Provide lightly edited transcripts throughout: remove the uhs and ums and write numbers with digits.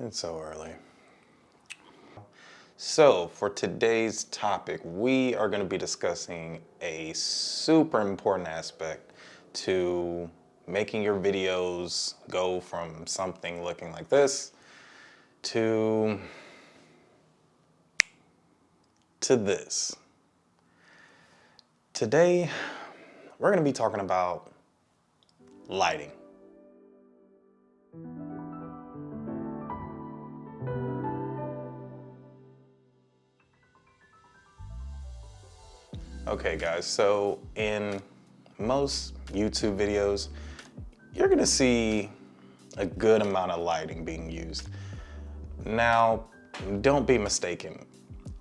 It's so early. So for today's topic, we are going to be discussing a super important aspect to making your videos go from something looking like this to this. Today, we're going to be talking about lighting. Okay guys, so in most YouTube videos, you're gonna see a good amount of lighting being used. Now, don't be mistaken.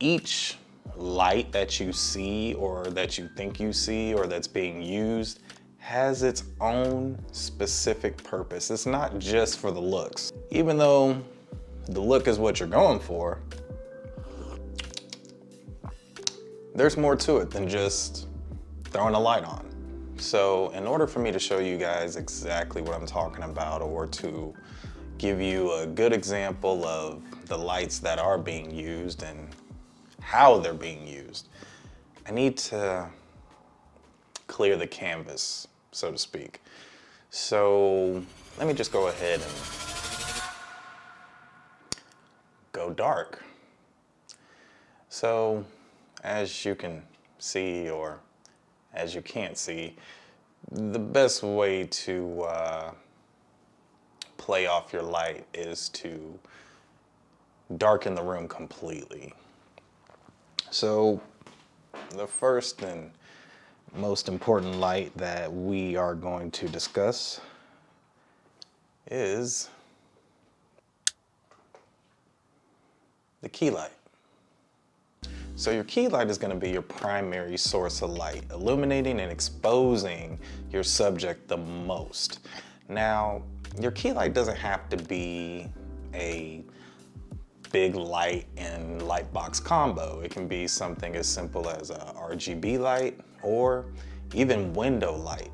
Each light that you see or that you think you see or that's being used has its own specific purpose. It's not just for the looks. Even though the look is what you're going for, there's more to it than just throwing a light on. So in order for me to show you guys exactly what I'm talking about, or to give you a good example of the lights that are being used and how they're being used, I need to clear the canvas, so to speak. So let me just go ahead and go dark. So as you can see, or as you can't see, the best way to play off your light is to darken the room completely. So the first and most important light that we are going to discuss is the key light. So your key light is going to be your primary source of light, illuminating and exposing your subject the most. Now, your key light doesn't have to be a big light and light box combo. It can be something as simple as a RGB light or even window light.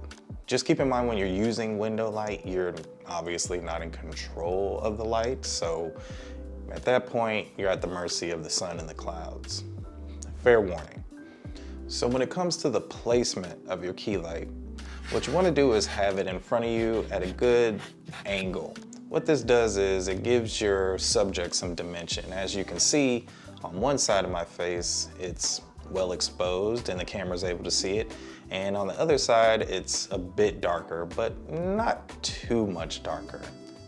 Just keep in mind, when you're using window light, you're obviously not in control of the light. So at that point, you're at the mercy of the sun and the clouds. Fair warning. So when it comes to the placement of your key light, what you want to do is have it in front of you at a good angle. What this does is it gives your subject some dimension. As you can see, on one side of my face, it's well exposed and the camera's able to see it. And on the other side, it's a bit darker, but not too much darker.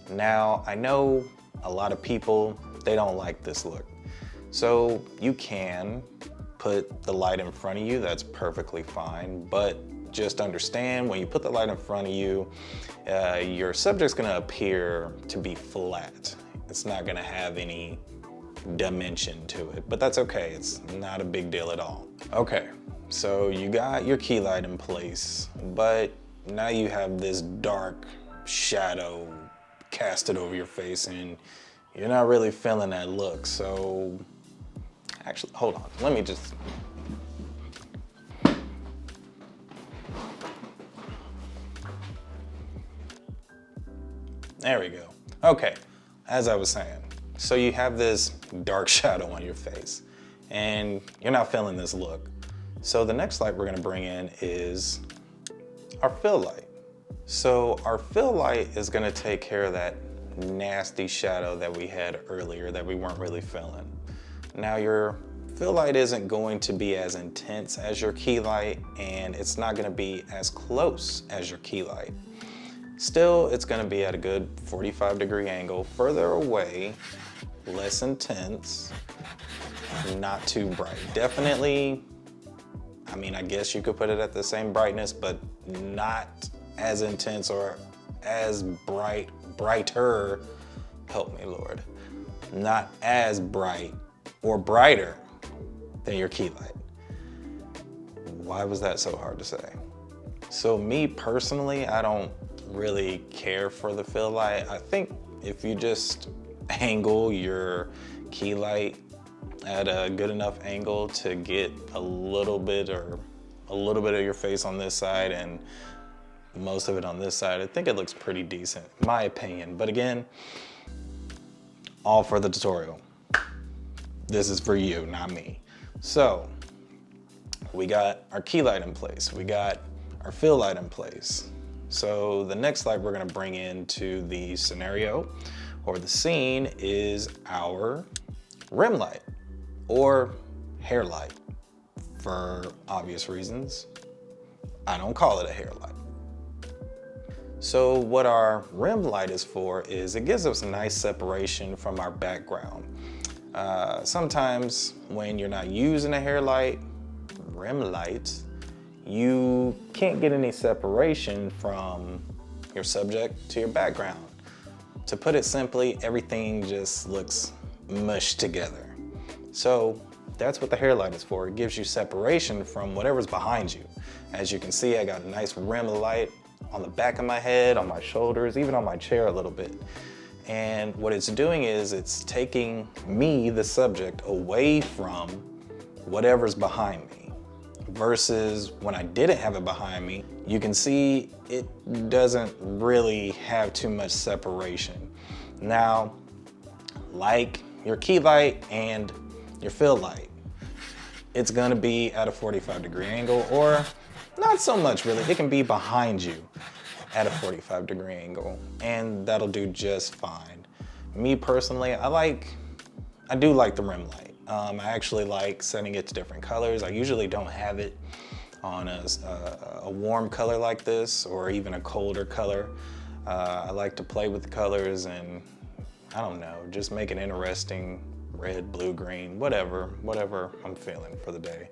Now, I know a lot of people, they don't like this look. So you can put the light in front of you, that's perfectly fine, but just understand, when you put the light in front of you, your subject's gonna appear to be flat. It's not gonna have any dimension to it, but that's okay, it's not a big deal at all. Okay, so you got your key light in place, but now you have this dark shadow casted over your face and you're not really feeling that look. So actually, hold on, let me just. There we go. Okay, as I was saying, so you have this dark shadow on your face and you're not feeling this look. So the next light we're gonna bring in is our fill light. So our fill light is gonna take care of that nasty shadow that we had earlier that we weren't really feeling. Now your fill light isn't going to be as intense as your key light, and it's not going to be as close as your key light. Still, it's going to be at a good 45-degree angle, further away, less intense, not too bright. Definitely, I mean, I guess you could put it at the same brightness, but not as intense or as brighter, help me Lord, not as bright or brighter than your key light. Why was that so hard to say? So me personally, I don't really care for the fill light. I think if you just angle your key light at a good enough angle to get a little bit of your face on this side and most of it on this side, I think it looks pretty decent, in my opinion. But again, all for the tutorial. This is for you, not me. So we got our key light in place. We got our fill light in place. So the next light we're gonna bring into the scenario or the scene is our rim light or hair light. For obvious reasons, I don't call it a hair light. So what our rim light is for is it gives us a nice separation from our background. Sometimes when you're not using a hair light, rim light, you can't get any separation from your subject to your background. To put it simply, everything just looks mushed together. So that's what the hair light is for. It gives you separation from whatever's behind you. As you can see, I got a nice rim light on the back of my head, on my shoulders, even on my chair a little bit. And what it's doing is it's taking me, the subject, away from whatever's behind me. Versus when I didn't have it behind me, you can see it doesn't really have too much separation. Now, like your key light and your fill light, it's gonna be at a 45-degree angle, or not so much really. It can be behind you at a 45-degree angle, and that'll do just fine. Me personally, I do like the rim light. I actually like setting it to different colors. I usually don't have it on a warm color like this, or even a colder color. I like to play with the colors and, I don't know, just make it interesting. Red, blue, green, whatever I'm feeling for the day.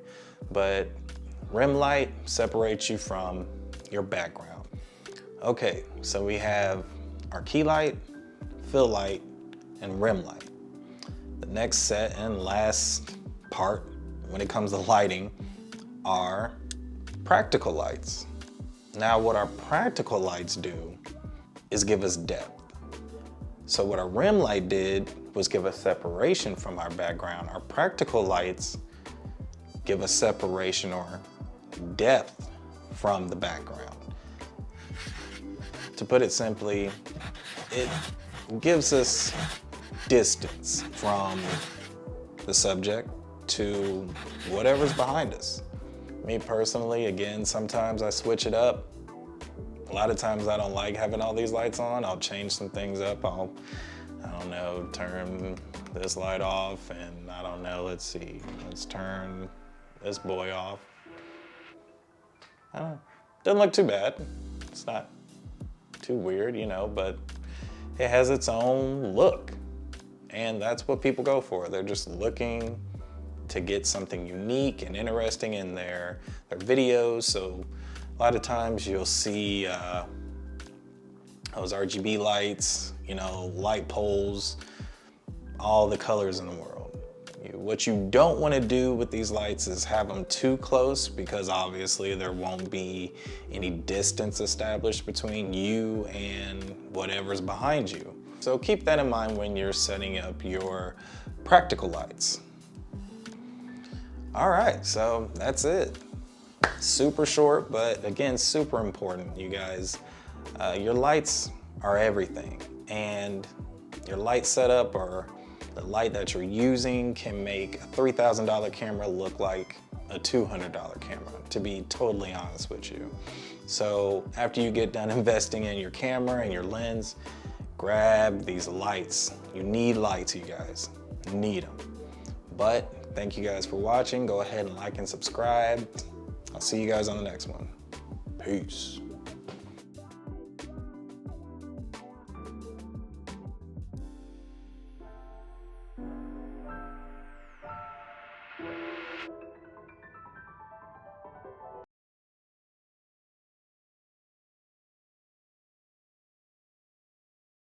But rim light separates you from your background. Okay, so we have our key light, fill light, and rim light. The next set and last part when it comes to lighting are practical lights. Now what our practical lights do is give us depth. So what our rim light did was give us separation from our background. Our practical lights give us separation or depth from the background. To put it simply, it gives us distance from the subject to whatever's behind us. Me personally, again, sometimes I switch it up. A lot of times I don't like having all these lights on. I'll change some things up. I don't know, turn this light off, and I don't know, let's see, let's turn this boy off. I don't know, doesn't look too bad. It's not too weird, you know, but it has its own look. And that's what people go for. They're just looking to get something unique and interesting in their videos. So a lot of times you'll see those RGB lights, you know, light poles, all the colors in the world. What you don't want to do with these lights is have them too close, because obviously there won't be any distance established between you and whatever's behind you. So keep that in mind when you're setting up your practical lights. All right, so that's it. Super short, but again, super important, you guys. Your lights are everything, and your light setup or the light that you're using can make a $3,000 camera look like a $200 camera, to be totally honest with you. So after you get done investing in your camera and your lens, grab these lights. You need lights, you guys. You need them. But thank you guys for watching. Go ahead and like and subscribe. I'll see you guys on the next one. Peace.